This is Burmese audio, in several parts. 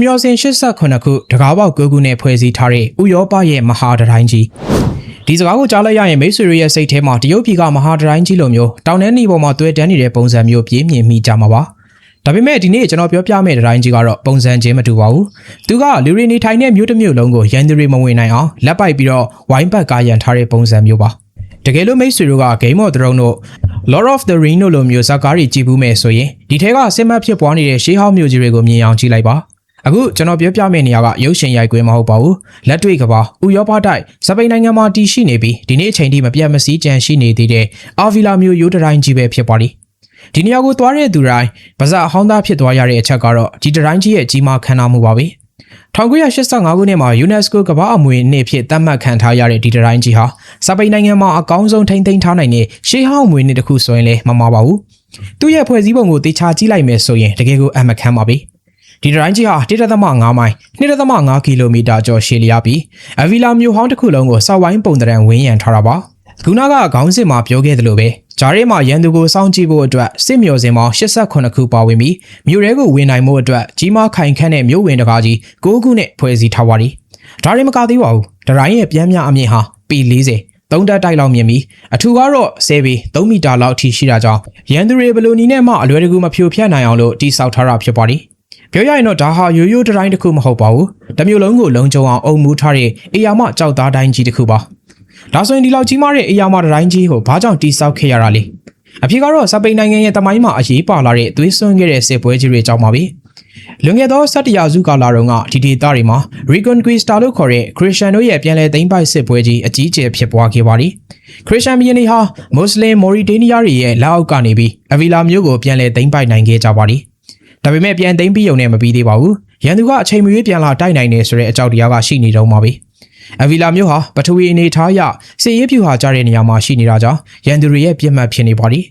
မျော်စင်89ခုတကားပေါက်9ခုနဲ့ဖွဲ့စည်းထားတဲ့ဥရောပရဲ့မဟာတိုင်းကြီးဒီစကားကိုကြားလိုက်ရရင်မိတ်ဆွေတွေရဲ့စိတ်ထဲမှာတရုတ်ပြည်ကမဟာတိုင်းကြီးလိုမျိုးတောင်ထဲနေပေါ်မှာတွဲတန်းနေတဲ့ပုံစံမျိုးပြင်းမြင်မိကြမှာပါဒါပေမဲ့ဒီနေ့ကျွန်တော်ပြောပြမယ့်တိုင်းကြီးကတော့ပုံစံချင်းမတူပါဘူးသူကလူတွေနေထိုင်တဲ့မြို့တစ်မြို့လုံးကိုရန်သူတွေမဝင်နိုင်အောင်လက်ပိုက်ပြီးတော့ဝိုင်းပတ်ကာရန်ထားတဲ့ပုံစံမျိုးပါတကယ်လို့မိတ်ဆွေတို့က Game of Thrones တို့ Lord of the Rings တို့လိုမျိုးဇာတ်ကားတွေကြည့်ဘူးမယ်ဆိုရင်ဒီထဲကစစ်မှတ်ဖြစ်ပွားနေတဲ့ရှေးဟောင်းမြို့ကြီးတွေကိုမြင်အောင်ကြည့်လိုက်ပါအခုကျွန်တော်ပြောပြမယ့်နေရာကရုပ်ရှင်ရိုက်ကွင်းမဟုတ်ပါဘူးလက်တွေ့ကပါဥရောပတိုက်စပိန်နိုင်ငံမှာတည်ရှိနေပြီးဒီနေ့အချိန်ထိမပြတ်မစည်းကြံရှိနေသေးတဲ့အာဗီလာမြို့ရိုးတိုင်းကြီးပဲဖြစ်ပါလိမ့်ဒီနေရာကိုသွားတဲ့သူတိုင်းပါဇက်အဟောင်းသားဖြစ်သွားရတဲ့အချက်ကတော့ဒီတိုင်းကြီးရဲ့ကြီးမားခမ်းနားမှုပါပဲ1985ခုနှစ်မှာ UNESCO ကမ္ဘာ့အမွေအနှစ်ဖြစ်သတ်မှတ်ခံထားရတဲ့ဒီတိုင်းကြီးဟာစပိန်နိုင်ငံမှာအကောင်းဆုံးထိန်းသိမ်းထားနိုင်တဲ့ရှေးဟောင်းအမွေအနှစ်တစ်ခုဆိုရင်လည်းမမှားပါဘူးသူ့ရဲ့ဖွဲ့စည်းပုံကိုတေချာကြည့်လိုက်မယ်ဆိုရင်တကယ်ကိုအမှတ်ခံပါပဲဒီတိုင်းကြီးဟာ1.5 မိုင် 2.5 ကီလိုမီတာကျော်ရှည်လျားပြီးအဗီလာမြို့ဟောင်းတစ်ခုလုံးကိုစောက်ဝိုင်းပုံသဏ္ဍာန်ဝန်းရံထားတာပါခုနကခေါင်းစစ်မှာပြောခဲ့သလိုပဲဂျားရဲမှာရန်သူကိုစောင့်ကြည့်ဖို့အတွက်စစ်မျောစင်ပေါင်း89ခုပါဝင်ပြီးမြို့ရဲကိုဝင်နိုင်မှုအတွက်ကြီးမားခိုင်ခန့်တဲ့မြို့ဝင်တကားကြီး9ခုနဲ့ဖွဲ့စည်းထားပါသည်ဒါရင်မကသေးပါဘူးဒရိုင်းရဲ့ပြန်မြအမြင့်ဟာပေ40 3တက်တိုက်လောက်မြင့်ပြီးအထူကတော့10ပေ3မီတာလောက်အထိရှိတာကြောင့်ရန်သူတွေဘလိုနီနဲ့မှအလွယ်တကူမဖြိုဖျက်နိုင်အောင်လို့တိစောက်ထားတာဖြစ်ပါသည်ပြောရရင်တော့ဒါဟာရိုးရိုးတိုင်းတစ်ခုမဟုတ်ပါဘူးတမျိုးလုံးကိုလုံးကျုံအောင်အုံမူထားတဲ့အေယာမကြောက်သားတိုင်းကြီးတစ်ခုပါဒါဆိုရင်ဒီလောက်ကြီးမားတဲ့အေယာမတိုင်းကြီးကိုဘာကြောင့်တိစောက်ခဲ့ရတာလဲအဖြစ်ကတော့စပိန်နိုင်ငံရဲ့တမိုင်းမှာအရေးပါလာတဲ့သွေးစွန်းခဲ့တဲ့စစ်ပွဲကြီးတွေကြောင့်ပါပဲလွန်ခဲ့သော17ရာစုကာလတုန်းကဒီဒေသတွေမှာ Reconquista လို့ခေါ်တဲ့ခရစ်ယာန်တို့ရဲ့ပြန်လည်သိမ်းပိုက်စစ်ပွဲကြီးအကြီးအကျယ်ဖြစ်ပွားခဲ့ပါသည်ခရစ်ယာန်ပြည်နယ်ဟာမွတ်စလင်မော်ရီတေးနီးယားတွေရဲ့လက်အောက်ကနေပြီးအဗီလာမြို့ကိုပြန်လည်သိမ်းပိုက်နိုင်ခဲ့ကြပါသည်ဒါပေမဲ့ပြန်သိမ်းပြီးုံနဲ့မပြီးသေးပါဘူးရန်သူကအချိန်မရွေးပြန်လာတိုက်နိုင်တယ်ဆိုတဲ့အကြောက်တရားကရှိနေတော့မှာပဲအဗီလာမြို့ဟာပထဝီအနေထားအရစစ်ရေးပြူဟာကြတဲ့နေရာမှာရှိနေတာကြောင့်ရန်သူတွေရဲ့ပြစ်မှတ်ဖြစ်နေပါသည်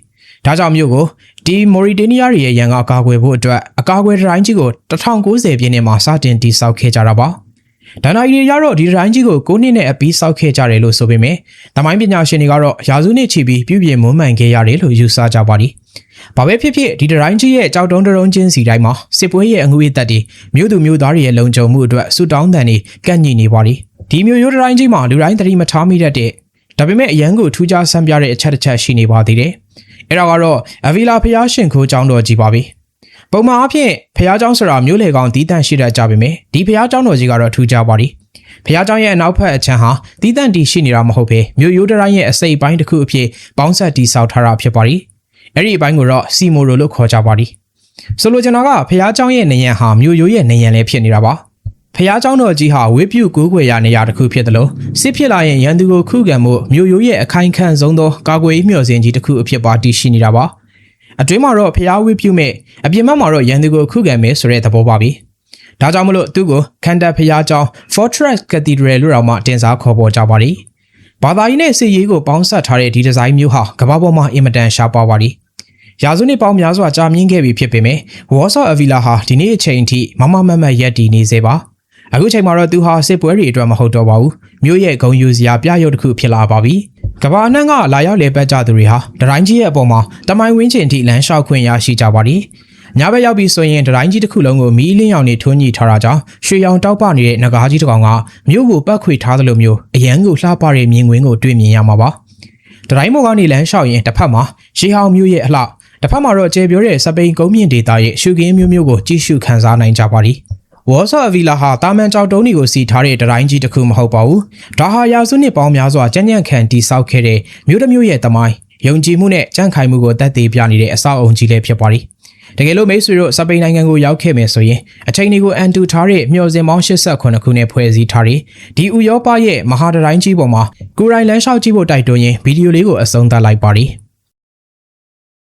ဒါကြောင့်မြို့ကိုဒီမော်ရီတေးနီးယားရဲ့ရန်ကကာကွယ်ဖို့အတွက်အကာအကွယ်တိုင်းကြီးကို1090ပြည့်နှစ်မှာစတင်တည်ဆောက်ခဲ့ကြတာပါဒဏ္ဍာရီတွေကတော့ဒီတိုင်းကြီးကို9နှစ်နဲ့အပြီးဆောက်ခဲ့ကြတယ်လို့ဆိုပေမဲ့သမိုင်းပညာရှင်တွေကတော့ရာစုနှစ်ချီပြီးပြုပြင်မွမ်းမံခဲ့ရတယ်လို့ယူဆကြပါသည်ဘာပဲဖြစ်ဖြစ်ဒီတိုင်းကြီးရဲ့ကြောက်တုံးတုံးချင်းစီတိုင်းမှာစစ်ပွဲရဲ့အငွေ့သက်တွေမြို့သူမြို့သားတွေရဲ့လုံခြုံမှုအတွက်ဆူတောင်းတန်တွေကန့်ညှိနေပါသည်ဒီမြို့ရိုးတိုင်းကြီးမှာလူတိုင်းသတိမထားမိတတ်တဲ့ဒါပေမဲ့အရန်ကိုထူးခြားဆန်းပြတဲ့အချက်တစ်ချက်ရှိနေပါသေးတယ်အဲ့ဒါကတော့အဗီလာဖျားရှင်ခိုးကျောင်းတော်ကြီးပါပဲပုံမှန်အားဖြင့်ဖျားကျောင်းဆိုတာမြို့လေကောင်တီးတန့်ရှိတတ်ကြပေမဲ့ဒီဖျားကျောင်းတော်ကြီးကတော့ထူးခြားပါသည်ဖျားကျောင်းရဲ့အနောက်ဘက်အချမ်းဟာတီးတန့်တီရှိနေတာမဟုတ်ဘဲမြို့ရိုးတိုင်းရဲ့အစိပ်ပိုင်းတစ်ခုအဖြစ်ပေါင်းဆက်တည်ဆောက်ထားတာဖြစ်ပါသည်အဲ့ဒီအပိုင်းကိုတော့စီမိုရိုလို့ခေါ်ကြပါသည်ဆိုလိုချင်တာကဖျားကျောင်းရဲ့နေရန်ဟာမြို့ရိုးရဲ့နေရန်လည်းဖြစ်နေတာပါဖျားကျောင်းတော်ကြီးဟာဝေးပြုကိုးကွယ်ရာနေရာတစ်ခုဖြစ်တယ်လို့စစ်ဖြစ်လာရင်ရန်သူကိုခုခံမှုမြို့ရိုးရဲ့အခိုင်ခံဆုံးသောကာကွယ်ရေးမျှော်စင်ကြီးတစ်ခုအဖြစ်ပါတည်ရှိနေတာပါအတွင်းမှာတော့ဖျားဝေးပြုမဲ့အပြင်ဘက်မှာတော့ရန်သူကိုခုခံမယ်ဆိုတဲ့သဘောပါပဲဒါကြောင့်မလို့သူ့ကိုခန္ဓာဖျားကျောင်း Fortress Cathedral လို့တော့မှတင်စားခေါ်ပေါ်ကြပါသည်ဘာသာရေးနဲ့စစ်ရေးကိုပေါင်းစပ်ထားတဲ့ဒီဒီဇိုင်းမျိုးဟာကမ္ဘာပေါ်မှာအင်မတန်ရှားပါပါသည်ရာစုနှစ်ပေါင်းများစွာကြာမြင့်ခဲ့ပြီဖြစ်ပေမဲ့ဝါဆော့အဗီလာဟာဒီနေ့အချိန်အထိမမမတ်ရပ်တည်နေစေပါအခုချိန်မှာတော့သူဟာစစ်ပွဲတွေအတွက်မဟုတ်တော့ပါဘူးမြို့ရဲ့ဂုံယူစရာပြရုပ်တစ်ခုဖြစ်လာပါပြီကမ္ဘာအနှံ့ကလာရောက်လေပတ်ကြသူတွေဟာတိုင်းကြီးရဲ့အပေါ်မှာတမိုင်းဝင်းကျင်ထိလမ်းလျှောက်ခွင့်ရရှိကြပါသည်ညဘက်ရောက်ပြီဆိုရင်တိုင်းကြီးတစ်ခုလုံးကိုမီးလင်းရောင်တွေထွန်းညှိထားတာကြောင့်ရွှေရောင်တောက်ပနေတဲ့နဂါးကြီးတစ်ကောင်ကမြို့ကိုပတ်ခွေထားသလိုမျိုးအရန်ကိုလှပတဲ့မြင်ကွင်းကိုတွေ့မြင်ရမှာပါတိုင်းမော်ကနေလမ်းလျှောက်ရင်တစ်ဖက်မှာရှေးဟောင်းမြို့ရဲ့အလှတစ်ဖက်မှာတော့ကျယ်ပြောတဲ့စပိန်ကုန်းမြင့်ဒေသရဲ့ရှုခင်းမျိုးကိုကြည့်ရှုခန်းစားနိုင်ကြပါသည်ဝါဆော့အဗီလာဟာတာမန်ကြောက်တုံးတွေကိုစီထားတဲ့တိုင်းကြီးတစ်ခုမဟုတ်ပါဘူးဒါဟာရာစုနှစ်ပေါင်းများစွာကြံ့ကြံ့ခံတည်ဆောက်ခဲ့တဲ့မြို့တစ်မြို့ရဲ့တမိုင်းယုံကြည်မှုနဲ့ကြံ့ခိုင်မှုကိုသက်သေပြနေတဲ့အဆောက်အုံကြီးလည်းဖြစ်ပါသည်တကယ်လို့မိတ်ဆွေတို့စပိန်နိုင်ငံကိုရောက်ခဲ့မယ်ဆိုရင်အချိန်တွေကိုအန်တူထားတဲ့မျှော်စင်ပေါင်း89ခုနဲ့ဖွဲ့စည်းထားတဲ့ဒီဥရောပရဲ့မဟာတိုင်းကြီးပေါ်မှာကိုယ်တိုင်လမ်းလျှောက်ကြည့်ဖို့တိုက်တွန်းရင်ဗီဒီယိုလေးကိုအဆုံးသတ်လိုက်ပါသည်